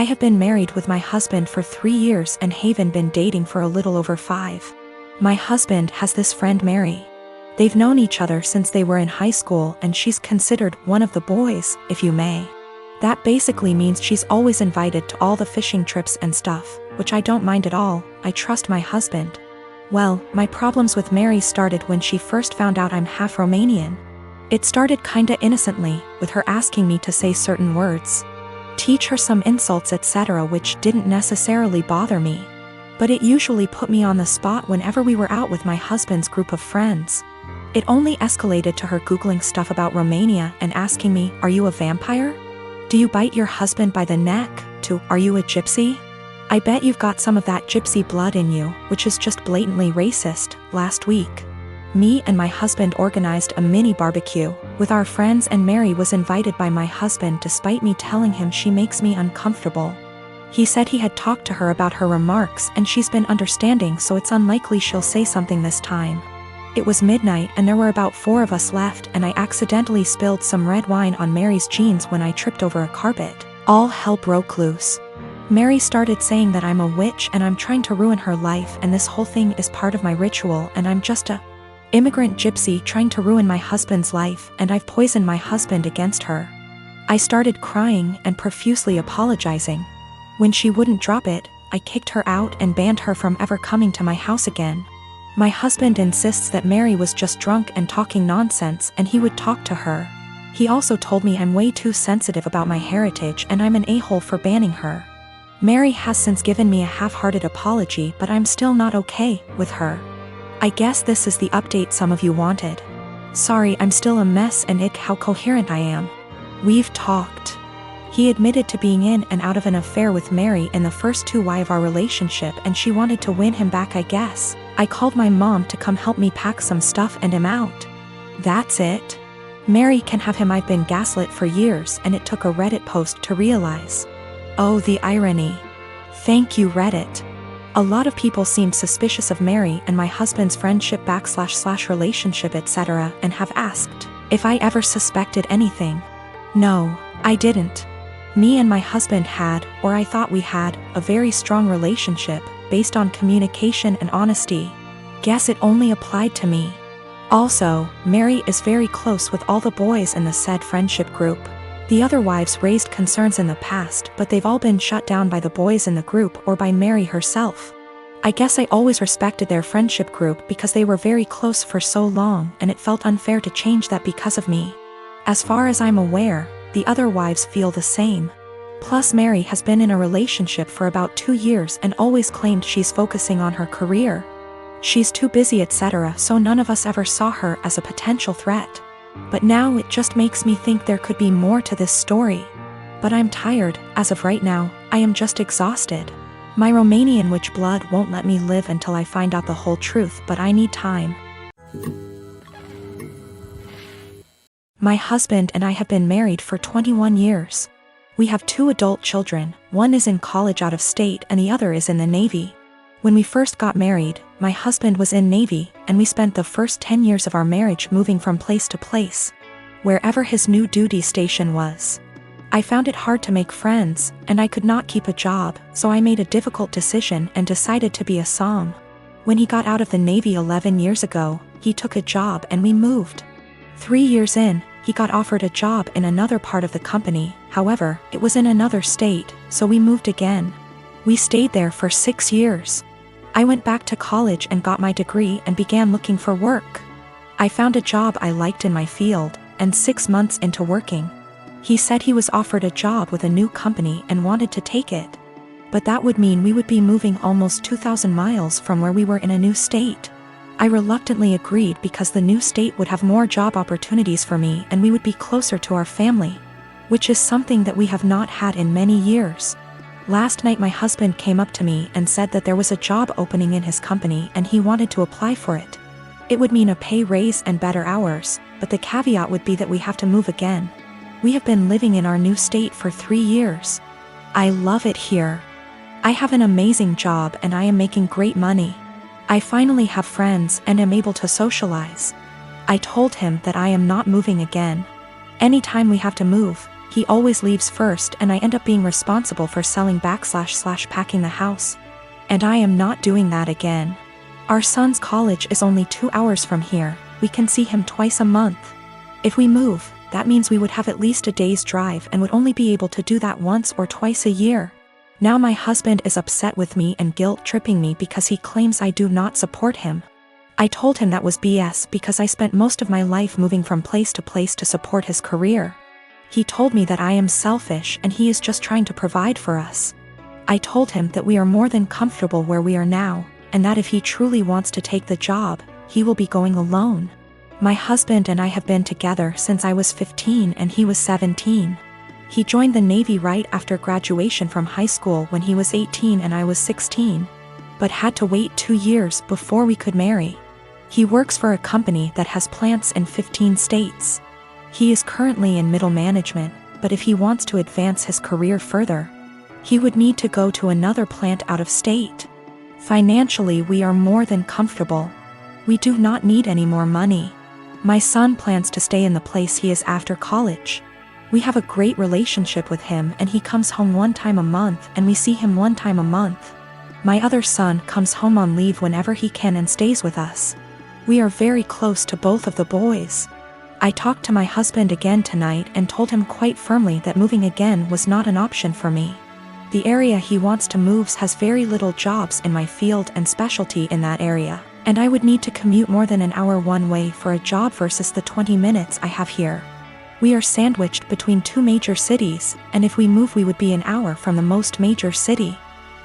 I have been married with my husband for 3 years and Haven been dating for a little over 5. My husband has this friend Mary. They've known each other since they were in high school and she's considered one of the boys, if you may. That basically means she's always invited to all the fishing trips and stuff, which I don't mind at all. I trust my husband. Well, my problems with Mary started when she first found out I'm half Romanian. It started kinda innocently, with her asking me to say certain words, teach her some insults etc., which didn't necessarily bother me. But it usually put me on the spot whenever we were out with my husband's group of friends. It only escalated to her Googling stuff about Romania and asking me, are you a vampire? Do you bite your husband by the neck? To, are you a gypsy? I bet you've got some of that gypsy blood in you, which is just blatantly racist. Last week, me and my husband organized a mini barbecue with our friends and Mary was invited by my husband despite me telling him she makes me uncomfortable. He said he had talked to her about her remarks and she's been understanding, so it's unlikely she'll say something this time. It was midnight and there were about 4 of us left and I accidentally spilled some red wine on Mary's jeans when I tripped over a carpet. All hell broke loose. Mary started saying that I'm a witch and I'm trying to ruin her life and this whole thing is part of my ritual and I'm just a immigrant gypsy trying to ruin my husband's life and I've poisoned my husband against her. I started crying and profusely apologizing. When she wouldn't drop it, I kicked her out and banned her from ever coming to my house again. My husband insists that Mary was just drunk and talking nonsense and he would talk to her. He also told me I'm way too sensitive about my heritage and I'm an a-hole for banning her. Mary has since given me a half-hearted apology, but I'm still not okay with her. I guess this is the update some of you wanted. Sorry, I'm still a mess and ick how coherent I am. We've talked. He admitted to being in and out of an affair with Mary in the first 2 years of our relationship and she wanted to win him back, I guess. I called my mom to come help me pack some stuff and him out. That's it. Mary can have him. I've been gaslit for years and it took a Reddit post to realize. Oh, the irony. Thank you, Reddit. A lot of people seemed suspicious of Mary and my husband's friendship / relationship etc. and have asked if I ever suspected anything. No, I didn't. Me and my husband had, or I thought we had, a very strong relationship, based on communication and honesty. Guess it only applied to me. Also, Mary is very close with all the boys in the said friendship group. The other wives raised concerns in the past, but they've all been shut down by the boys in the group or by Mary herself. I guess I always respected their friendship group because they were very close for so long and it felt unfair to change that because of me. As far as I'm aware, the other wives feel the same. Plus Mary has been in a relationship for about 2 years and always claimed she's focusing on her career. She's too busy etc., so none of us ever saw her as a potential threat. But now it just makes me think there could be more to this story. But I'm tired. As of right now, I am just exhausted. My Romanian witch blood won't let me live until I find out the whole truth, but I need time. My husband and I have been married for 21 years. We have 2 adult children, one is in college out of state and the other is in the Navy. When we first got married, my husband was in Navy and we spent the first 10 years of our marriage moving from place to place, wherever his new duty station was. I found it hard to make friends and I could not keep a job, so I made a difficult decision and decided to be a Som. When he got out of the Navy 11 years ago, he took a job and we moved. 3 years in, he got offered a job in another part of the company, however, it was in another state, so we moved again. We stayed there for 6 years. I went back to college and got my degree and began looking for work. I found a job I liked in my field, and 6 months into working, he said he was offered a job with a new company and wanted to take it. But that would mean we would be moving almost 2,000 miles from where we were in a new state. I reluctantly agreed because the new state would have more job opportunities for me and we would be closer to our family, which is something that we have not had in many years. Last night my husband came up to me and said that there was a job opening in his company and he wanted to apply for it. It would mean a pay raise and better hours, but the caveat would be that we have to move again. We have been living in our new state for 3 years. I love it here. I have an amazing job and I am making great money. I finally have friends and am able to socialize. I told him that I am not moving again. Anytime we have to move, He always leaves first and I end up being responsible for selling / packing the house. And I am not doing that again. Our son's college is only 2 hours from here. We can see him twice a month. If we move, that means we would have at least a day's drive and would only be able to do that once or twice a year. Now my husband is upset with me and guilt-tripping me because he claims I do not support him. I told him that was BS because I spent most of my life moving from place to place to support his career. He told me that I am selfish and he is just trying to provide for us. I told him that we are more than comfortable where we are now, and that if he truly wants to take the job, he will be going alone. My husband and I have been together since I was 15 and he was 17. He joined the Navy right after graduation from high school when he was 18 and I was 16, but had to wait 2 years before we could marry. He works for a company that has plants in 15 states. He is currently in middle management, but if he wants to advance his career further, he would need to go to another plant out of state. Financially, we are more than comfortable. We do not need any more money. My son plans to stay in the place he is after college. We have a great relationship with him and he comes home 1 time a month and we see him 1 time a month. My other son comes home on leave whenever he can and stays with us. We are very close to both of the boys. I talked to my husband again tonight and told him quite firmly that moving again was not an option for me. The area he wants to move has very little jobs in my field and specialty in that area, and I would need to commute more than an hour one way for a job versus the 20 minutes I have here. We are sandwiched between 2 major cities, and if we move we would be an hour from the most major city.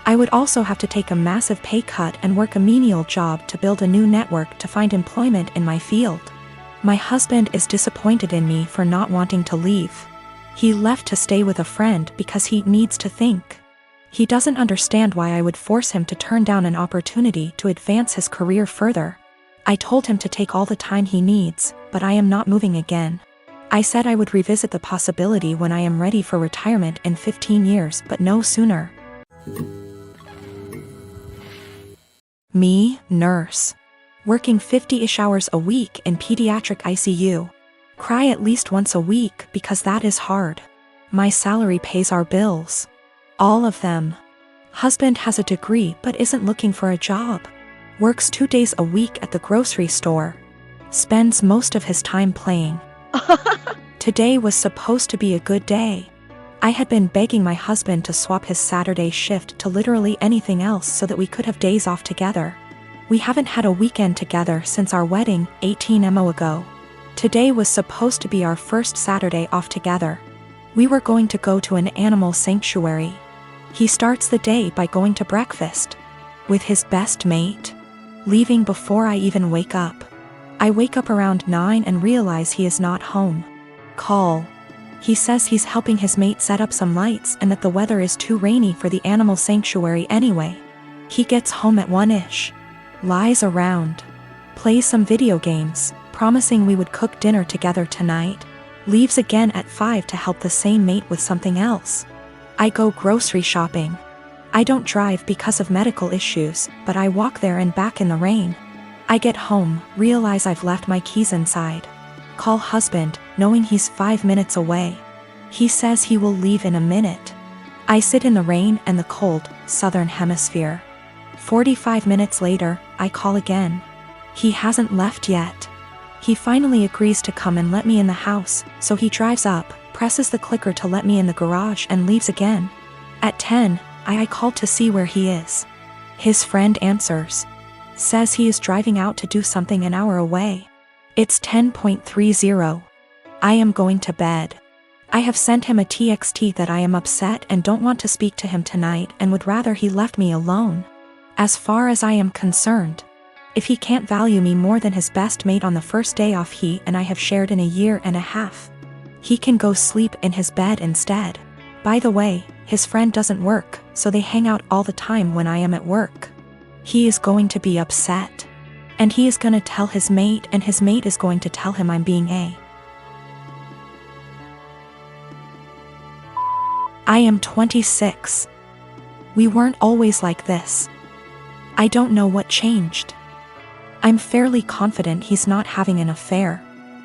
I would also have to take a massive pay cut and work a menial job to build a new network to find employment in my field. My husband is disappointed in me for not wanting to leave. He left to stay with a friend because he needs to think. He doesn't understand why I would force him to turn down an opportunity to advance his career further. I told him to take all the time he needs, but I am not moving again. I said I would revisit the possibility when I am ready for retirement in 15 years, but no sooner. Me, nurse. Working 50-ish hours a week in pediatric ICU. Cry at least once a week because that is hard. My salary pays our bills. All of them. Husband has a degree but isn't looking for a job. Works 2 days a week at the grocery store. Spends most of his time playing. Today was supposed to be a good day. I had been begging my husband to swap his Saturday shift to literally anything else so that we could have days off together. We haven't had a weekend together since our wedding, 18 months ago. Today was supposed to be our first Saturday off together. We were going to go to an animal sanctuary. He starts the day by going to breakfast with his best mate, leaving before I even wake up. I wake up around 9 and realize he is not home. Call. He says he's helping his mate set up some lights and that the weather is too rainy for the animal sanctuary anyway. He gets home at 1-ish. Lies around. Plays some video games, promising we would cook dinner together tonight. Leaves again at 5 to help the same mate with something else. I go grocery shopping. I don't drive because of medical issues, but I walk there and back in the rain. I get home, realize I've left my keys inside. Call husband, knowing he's 5 minutes away. He says he will leave in a minute. I sit in the rain and the cold, southern hemisphere. 45 minutes later, I call again. He hasn't left yet. He finally agrees to come and let me in the house, so he drives up, presses the clicker to let me in the garage and leaves again. At 10, I called to see where he is. His friend answers. Says he is driving out to do something an hour away. It's 10:30. I am going to bed. I have sent him a TXT that I am upset and don't want to speak to him tonight and would rather he left me alone. As far as I am concerned, if he can't value me more than his best mate on the first day off he and I have shared in a year and a half, he can go sleep in his bed instead. By the way, his friend doesn't work, so they hang out all the time when I am at work. He is going to be upset. And he is going to tell his mate and his mate is going to tell him I'm being I am 26. We weren't always like this. I don't know what changed. I'm fairly confident he's not having an affair,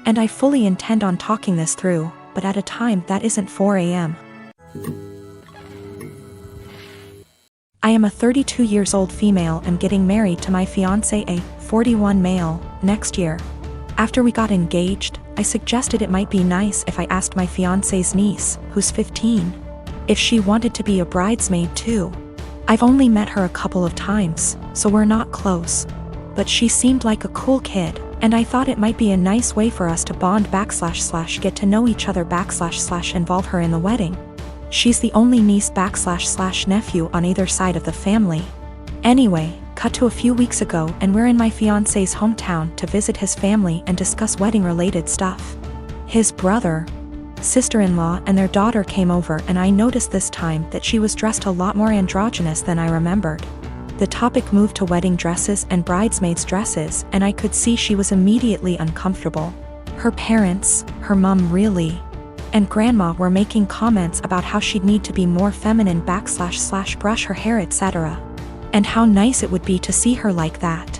and I fully intend on talking this through, but at a time that isn't 4 a.m. I am a 32 years old female and getting married to my fiancé, a 41 male, next year. After we got engaged, I suggested it might be nice if I asked my fiancé's niece, who's 15, if she wanted to be a bridesmaid too. I've only met her a couple of times, so we're not close. But she seemed like a cool kid, and I thought it might be a nice way for us to bond / get to know each other / involve her in the wedding. She's the only niece / nephew on either side of the family. Anyway, cut to a few weeks ago and we're in my fiancé's hometown to visit his family and discuss wedding-related stuff. His brother, sister-in-law and their daughter came over, and I noticed this time that she was dressed a lot more androgynous than I remembered. The topic moved to wedding dresses and bridesmaids' dresses, and I could see she was immediately uncomfortable. Her parents, her mom really, and grandma were making comments about how she'd need to be more feminine / brush her hair, etc. And how nice it would be to see her like that.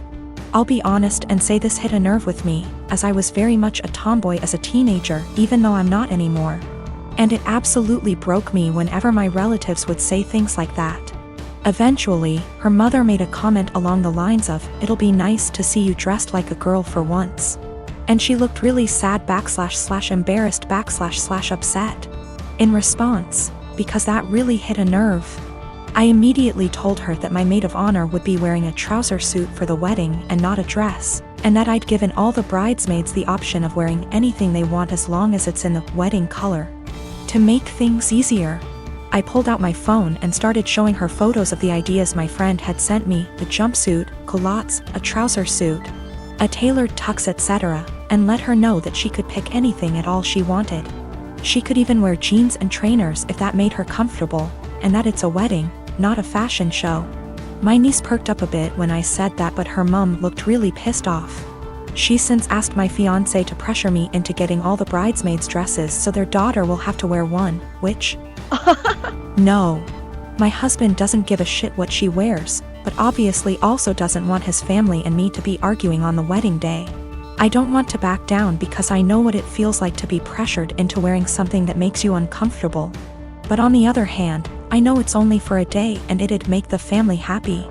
I'll be honest and say this hit a nerve with me, as I was very much a tomboy as a teenager, even though I'm not anymore. And it absolutely broke me whenever my relatives would say things like that. Eventually, her mother made a comment along the lines of, "It'll be nice to see you dressed like a girl for once." And she looked really sad / embarrassed / upset. In response, because that really hit a nerve, I immediately told her that my maid of honor would be wearing a trouser suit for the wedding and not a dress, and that I'd given all the bridesmaids the option of wearing anything they want as long as it's in the wedding color. To make things easier, I pulled out my phone and started showing her photos of the ideas my friend had sent me: the jumpsuit, culottes, a trouser suit, a tailored tux, etc., and let her know that she could pick anything at all she wanted. She could even wear jeans and trainers if that made her comfortable, and that it's a wedding, not a fashion show. My niece perked up a bit when I said that, but her mom looked really pissed off. She's since asked my fiancé to pressure me into getting all the bridesmaids' dresses so their daughter will have to wear one, which... No. My husband doesn't give a shit what she wears, but obviously also doesn't want his family and me to be arguing on the wedding day. I don't want to back down because I know what it feels like to be pressured into wearing something that makes you uncomfortable. But on the other hand, I know it's only for a day and it'd make the family happy.